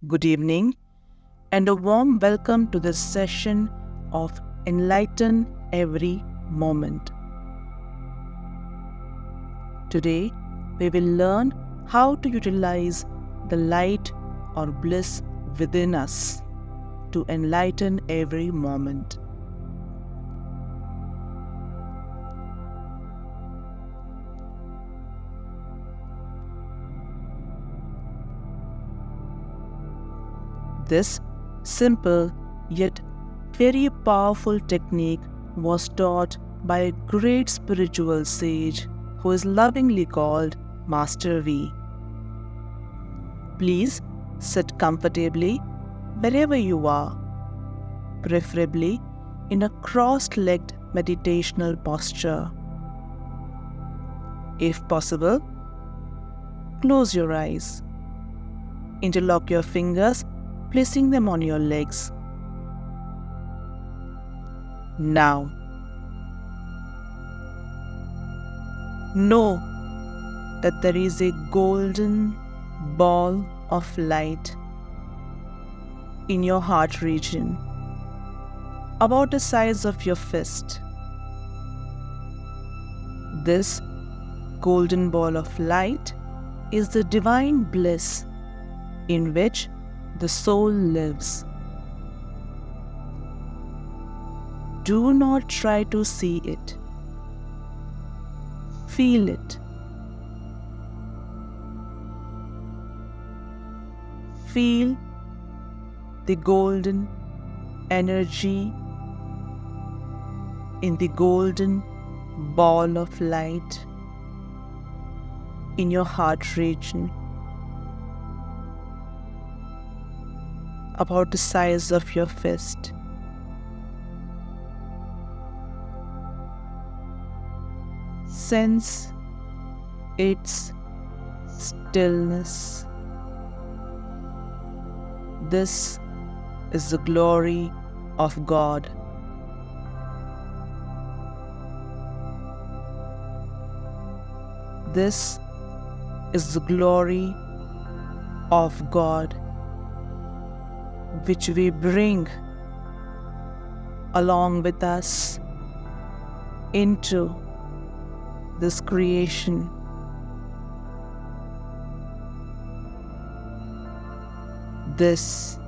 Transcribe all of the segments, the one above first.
good evening, and a warm welcome to this session of Enlighten Every Moment. Today, we will learn how to utilize the light or bliss within us to enlighten every moment. This simple yet very powerful technique was taught by a great spiritual sage who is lovingly called Master V. Please sit comfortably wherever you are, preferably in a cross-legged meditational posture. If possible, close your eyes. Interlock your fingers, placing them on your legs. Now, know that there is a golden ball of light in your heart region, about the size of your fist. This golden ball of light is the divine bliss in which the soul lives. Do not try to see it. Feel it. Feel the golden energy in the golden ball of light in your heart region, about the size of your fist. Sense its stillness. This is the glory of God. This is the glory of God which we bring along with us into this creation. This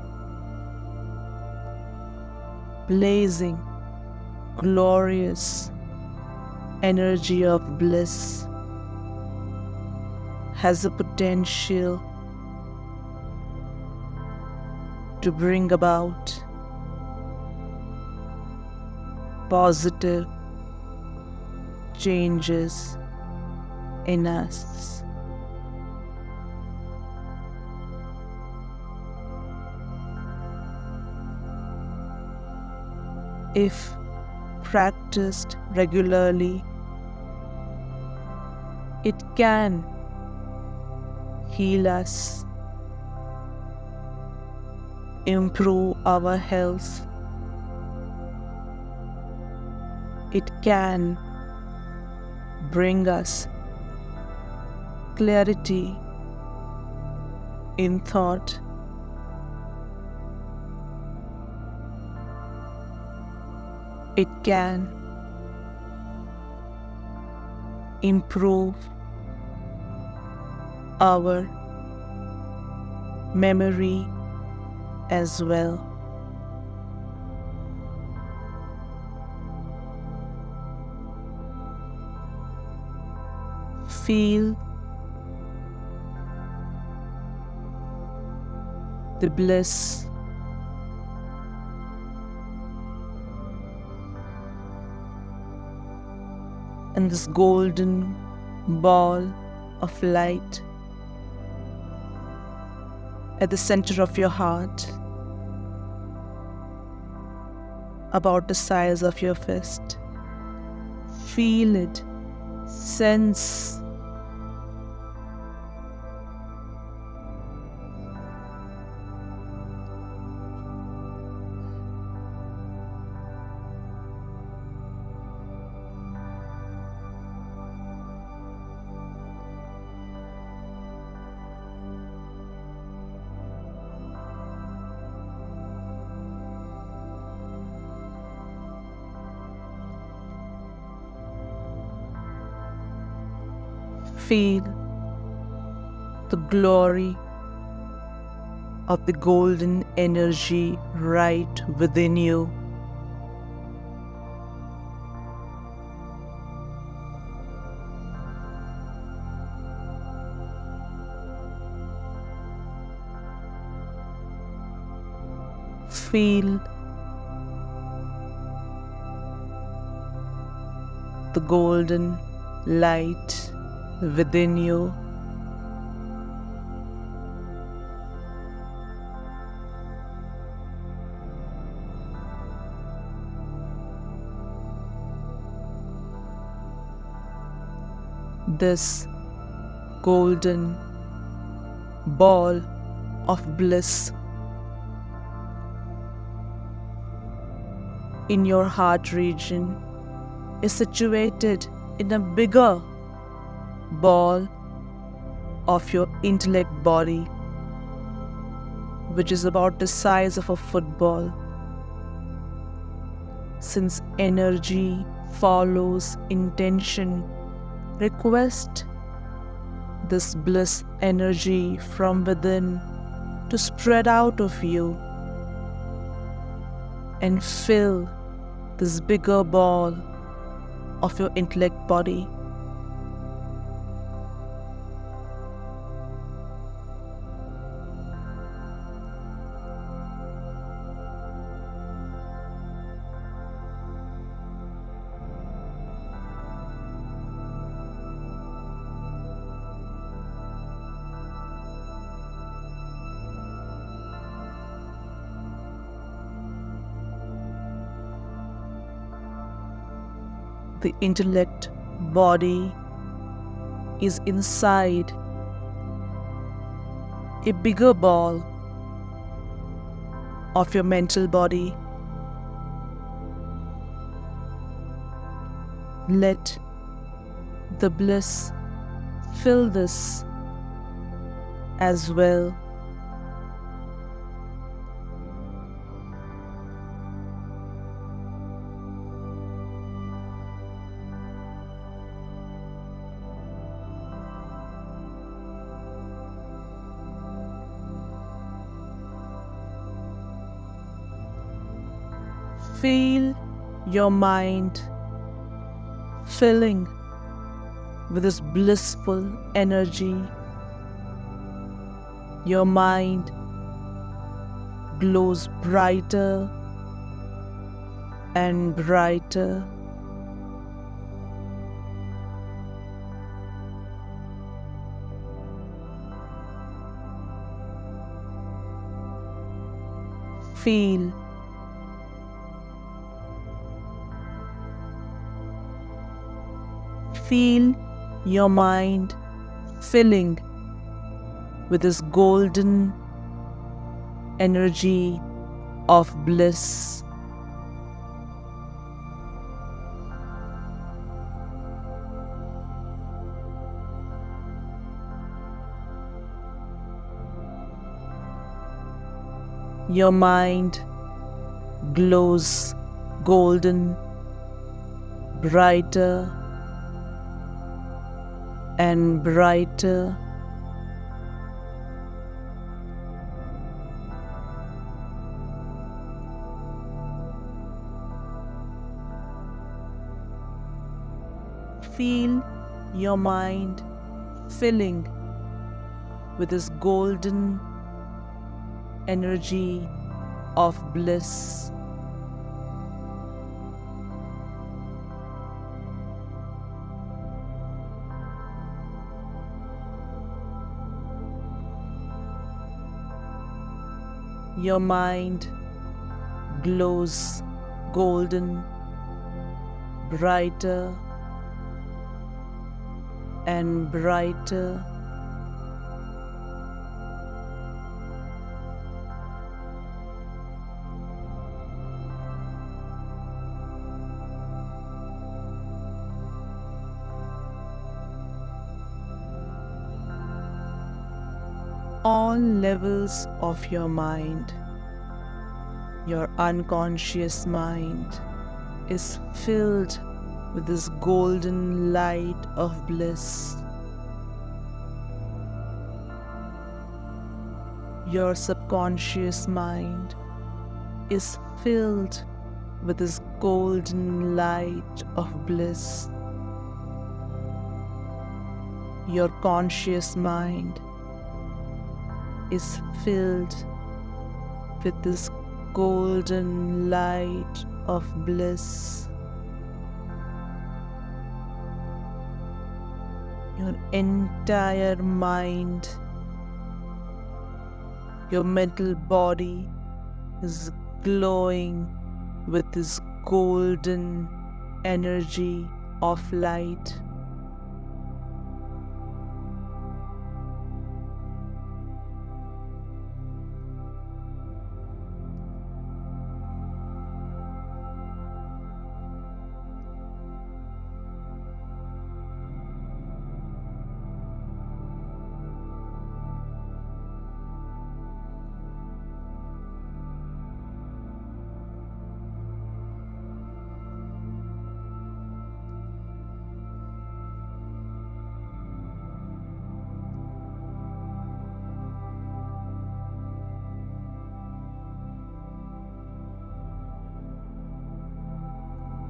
blazing, glorious energy of bliss has the potential to bring about positive changes in us. If practiced regularly, it can heal us, improve our health. It can bring us clarity in thought. It can improve our memory as well. Feel the bliss and this golden ball of light at the center of your heart, about the size of your fist. Feel it, sense. Feel the glory of the golden energy right within you. Feel the golden light within you. This golden ball of bliss in your heart region is situated in a bigger ball of your intellect body, which is about the size of a football. Since energy follows intention, request this bliss energy from within to spread out of you and fill this bigger ball of your intellect body. The intellect body is inside a bigger ball of your mental body. Let the bliss fill this as well. Feel your mind filling with this blissful energy. Your mind glows brighter and brighter. Feel your mind filling with this golden energy of bliss. Your mind glows golden, brighter and brighter. Feel your mind filling with this golden energy of bliss. Your mind glows golden, brighter and brighter. All levels of your mind, your unconscious mind, is filled with this golden light of bliss. Your subconscious mind is filled with this golden light of bliss. Your conscious mind is filled with this golden light of bliss. Your entire mind, your mental body is glowing with this golden energy of light.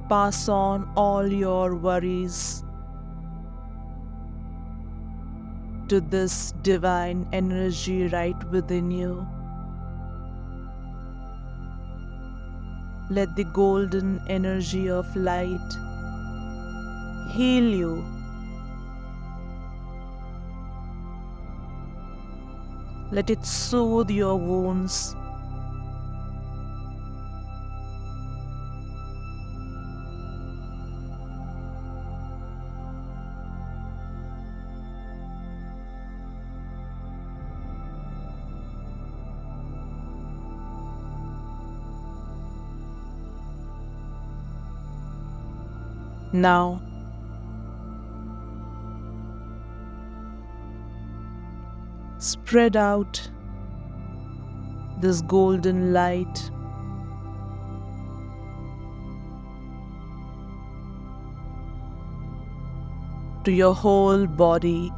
Pass on all your worries to this divine energy right within you. Let the golden energy of light heal you. Let it soothe your wounds. Now, spread out this golden light to your whole body.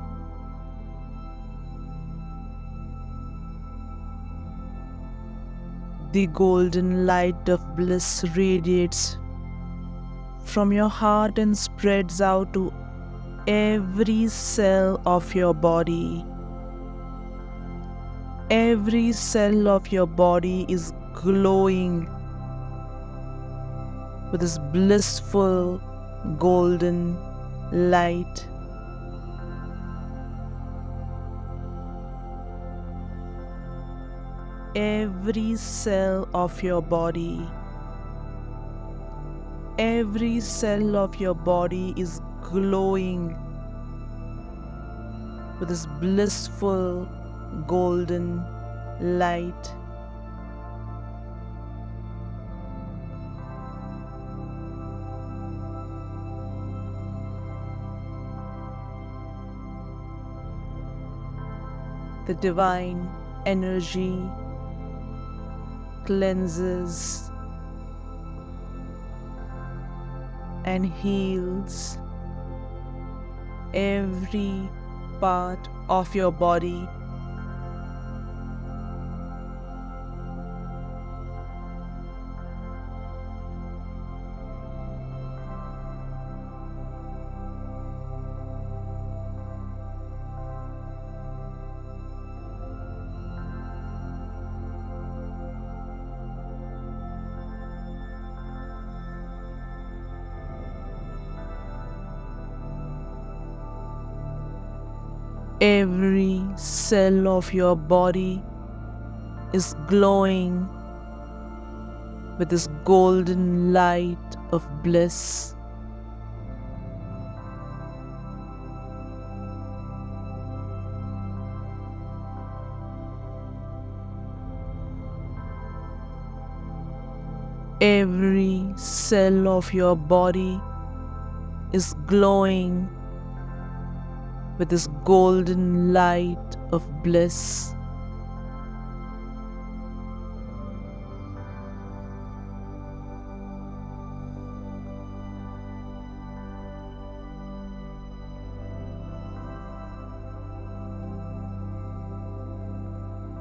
The golden light of bliss radiates from your heart and spreads out to every cell of your body. Every cell of your body is glowing with this blissful golden light. Every cell of your body, every cell of your body is glowing with this blissful golden light. The divine energy cleanses and heals every part of your body. Every cell of your body is glowing with this golden light of bliss. Every cell of your body is glowing with this golden light of bliss.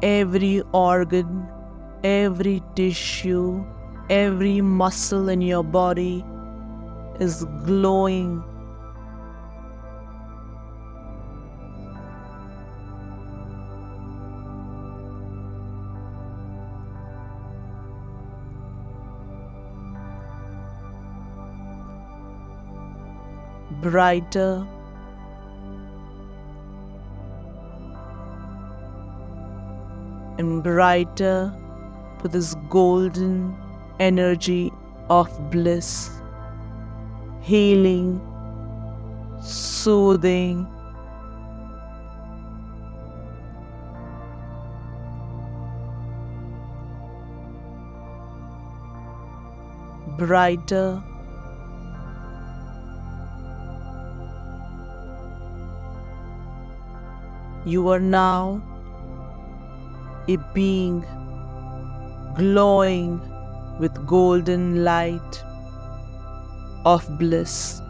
Every organ, every tissue, every muscle in your body is glowing. Brighter and brighter with this golden energy of bliss, healing, soothing, brighter, you are now a being glowing with golden light of bliss.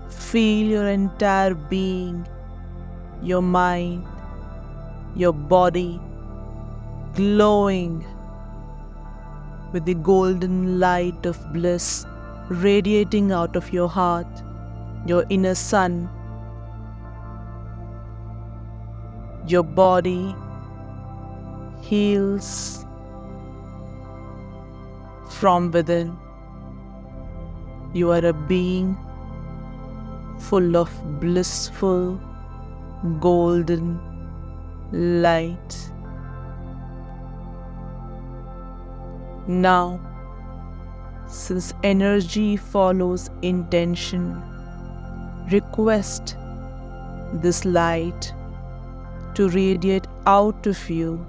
Feel your entire being, your mind, your body glowing with the golden light of bliss radiating out of your heart, your inner sun. Your body heals from within. You are a being full of blissful golden light. Now, since energy follows intention, request this light to radiate out of you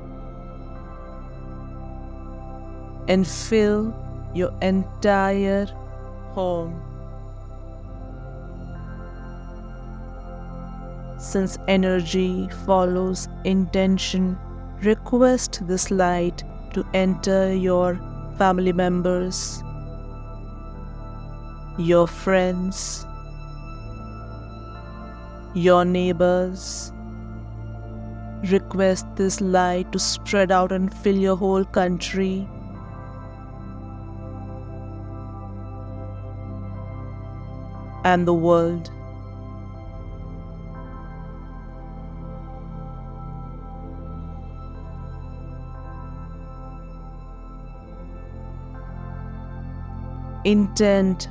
and fill your entire home. Since energy follows intention, request this light to enter your family members, your friends, your neighbors. Request this light to spread out and fill your whole country. And the world. Intent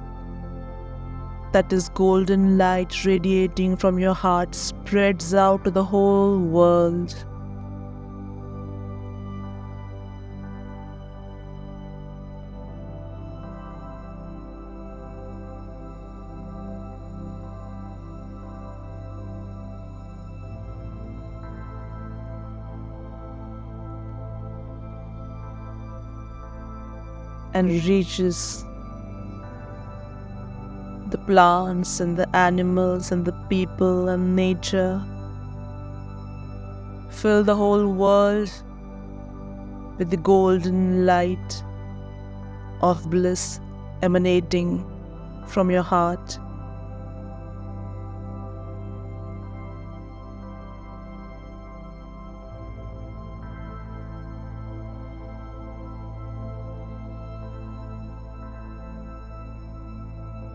that this golden light radiating from your heart spreads out to the whole world. And reaches the plants and the animals and the people and nature. Fill the whole world with the golden light of bliss emanating from your heart.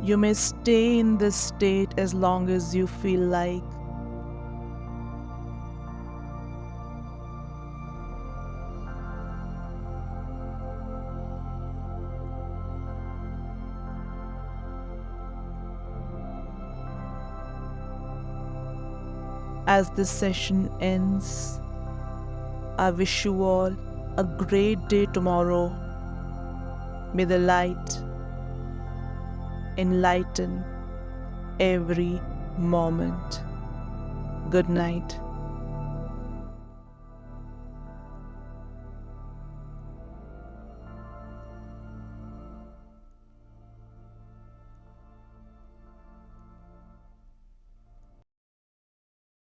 You may stay in this state as long as you feel like. As this session ends, I wish you all a great day tomorrow. May the light enlighten every moment. Good night.